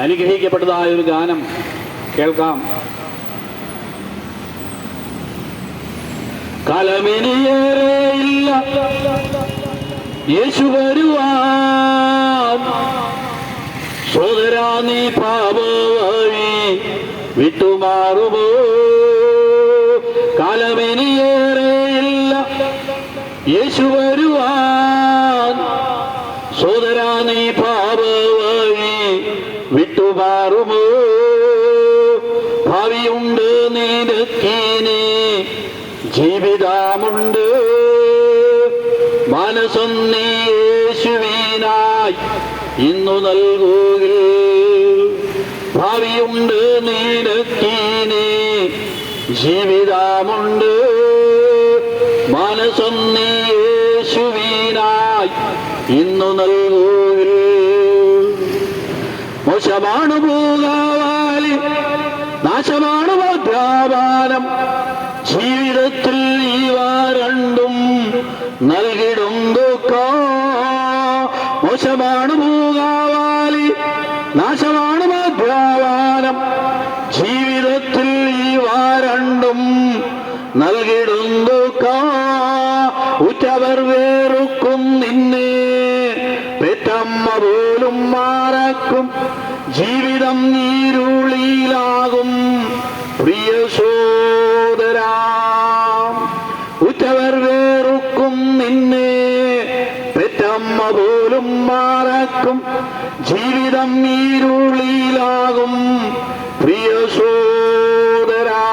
അനുഗ്രഹിക്കപ്പെട്ടതായ ഒരു ഗാനം കേൾക്കാം. കാലമിനിയേറെയില്ല യേശു വരുവാൻ, സോദരാ നീ പാപവഴി വിട്ടുമാറുമോ? കാലമിനിയേറെയില്ല യേശു വരുവാൻ, സോദരാ നീ പാപവഴി വിട്ടുമാറുമോ? ഭാവിയുണ്ട് നിനക്കിനി, ജീവിതമുണ്ട്, മനസ്സം നീ യേശുവിനായി ഇന്നു നൽകുക. ഭാവിയുണ്ട് നിനക്കിനി, ജീവിതമുണ്ട്, മനസ്സം നീ യേശുവിനായി ഇന്നു നൽകുക. മോശമാണ് പൂകാവാലി, നാശമാണ് മദ്യപാനം, ജീവിതത്തിൽ ഇവ രണ്ടും നൽകിടും ദുഃഖം. മോശമാണ് പൂകാവാലി, നാശമാണ് മദ്യപാനം, ജീവിതത്തിൽ ഇവ രണ്ടും നൽകിടും ദുഃഖം. ഉറ്റവർ വേറുക്കും നിന്നെ, പെറ്റമ്മ പോലും മറക്കും, ജീവിതം നീരുളിയിലാകും പ്രിയ സോദരാ. ഉറ്റവർ വേറുക്കും നിന്നെ, പെറ്റമ്മ പോലും മറക്കും, ജീവിതം നീരുളിയിലാകും പ്രിയ സോദരാ.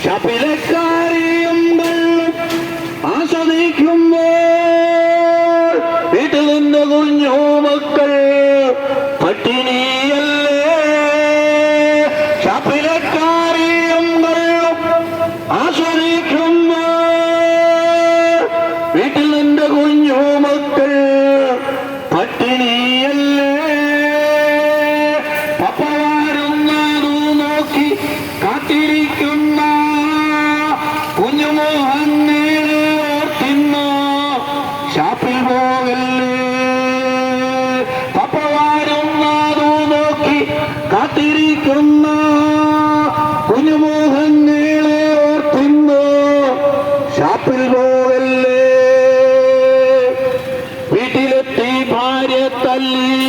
ശപിലക്കാരെയും കള്ളും ആസ്വദിക്കുമ്പോൾ, വീട്ടിൽ നിന്ന് കുഞ്ഞു മക്കൾ പട്ടിണിയല്ലേ? ശപിലക്കാരെയും കള്ളും ആസ്വദിക്കുമ്പോൾ, വീട്ടിൽ നിന്ന് കുഞ്ഞു മക്കൾ പട്ടിണിയല്ലേ? പപ്പ വരുന്നതു നോക്കി കാത്തിരിക്കുന്ന കുഞ്ഞുമോഹനെ ഓർത്തിന്ന് ഷാപ്പിൽ പോകല്ലേ? പപ്പ വരുന്നതു നോക്കി കാത്തിരിക്കുന്ന കുഞ്ഞുമോഹനെ ഓർത്തിന്ന് ഷാപ്പിൽ പോകല്ലേ? വീട്ടിലെത്തി ഭാര്യ തല്ലി,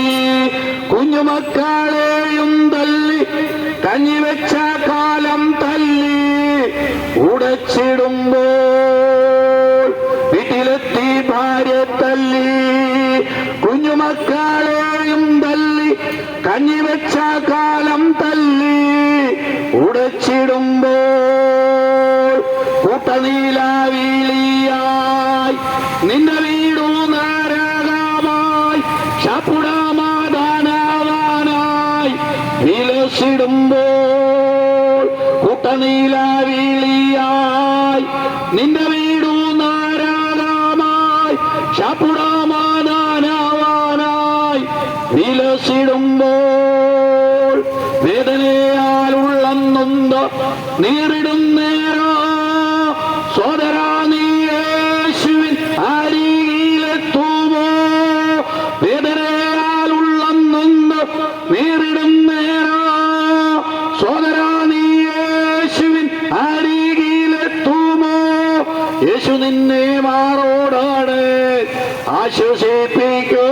കുഞ്ഞുമക്കളെയും തല്ലി, കഞ്ഞിവെച്ച കാലം തല്ലി ഉടച്ചിടുമ്പോൾ. വീട്ടിലെത്തി ഭാര്യ തല്ലി, കുഞ്ഞുമക്കളെയും തല്ലി, കഞ്ഞിവെച്ച കാലം തല്ലി ഉടച്ചിടുമ്പോൾ. കൂട്ടനീലാവിളിയായി നിന്റെ വീടു നരകമായി, ശാപുടാമാദാനവാനായി വിലസിടുമ്പോൾ. കൂട്ടനീലാവിളിയായി നിന്റെ വീടു നരകമായി, ശാപുടാമാദാനവാനായി വിലസിടുമ്പോൾ. വേദനയാൽ ഉള്ളം നൊന്ത് നീറിടും നേരം, സോദരാ നീ യേശുവിൻ അരികിലെത്തുമോ? വേദനയാൽ ഉള്ളം നൊന്ത് നീറിടും നേരം, സോദരാ നീ യേശുവിൻ അരികിലെത്തുമോ? യേശു നിന്നെ മാറോടാണ് ആശ്വസിപ്പിക്കോ,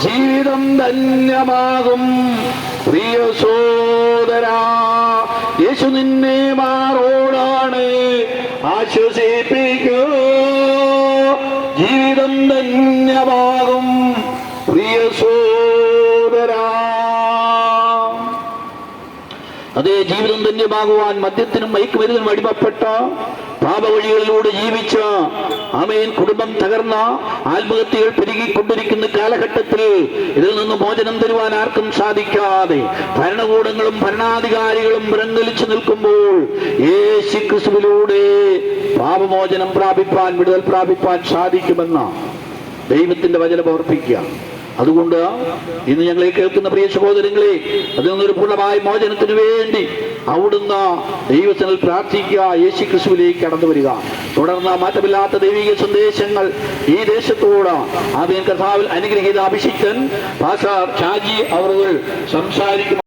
ജീവിതം ധന്യമാകും പ്രിയ സോദരാ. യേശു നിന്നെ മാറോടാണ് ആശ്വസിപ്പിക്കോ, ജീവിതം ധന്യമാകും പ്രിയ സോദരാ. അതേ, ജീവിതം ധന്യമാകുവാൻ മദ്യത്തിനും മയക്കുമരുന്നിനും അടിമപ്പെട്ട പാപവഴികളിലൂടെ ജീവിച്ച ആമേൻ കുടുംബം തകർന്ന ആത്മഹത്യകൾ പെരുകിക്കൊണ്ടിരിക്കുന്ന കാലഘട്ടത്തിൽ ഇതിൽ നിന്ന് മോചനം തരുവാൻ ആർക്കും സാധിക്കാതെ ഭരണകൂടങ്ങളും ഭരണാധികാരികളും വിറങ്ങലിച്ചു നിൽക്കുമ്പോൾ യേശു ക്രിസ്തുവിലൂടെ പാപമോചനം പ്രാപിപ്പാൻ, വിടുതൽ പ്രാപിപ്പാൻ സാധിക്കുമെന്ന ദൈവത്തിന്റെ വചനം ഓർപ്പിക്കുക. അതുകൊണ്ട് ഇന്ന് ഞങ്ങളെ കേൾക്കുന്ന പ്രിയ സഹോദരങ്ങളെ, അതിൽ നിന്നൊരു പൂർണ്ണമായ മോചനത്തിന് വേണ്ടി അവിടുന്ന് ദൈവത്തിൽ പ്രാർത്ഥിക്കുക, യേശു ക്രിസ്തുവിലേക്ക് കടന്നു വരിക. തുടർന്ന് മാറ്റമില്ലാത്ത ദൈവിക സന്ദേശങ്ങൾ ഈ ദേശത്തോട് ആമേൻ കർത്താവിൽ അനുഗ്രഹീത അഭിഷിക്തൻ പാസ്റ്റർ ഷാജി അവർ സംസാരിക്കും.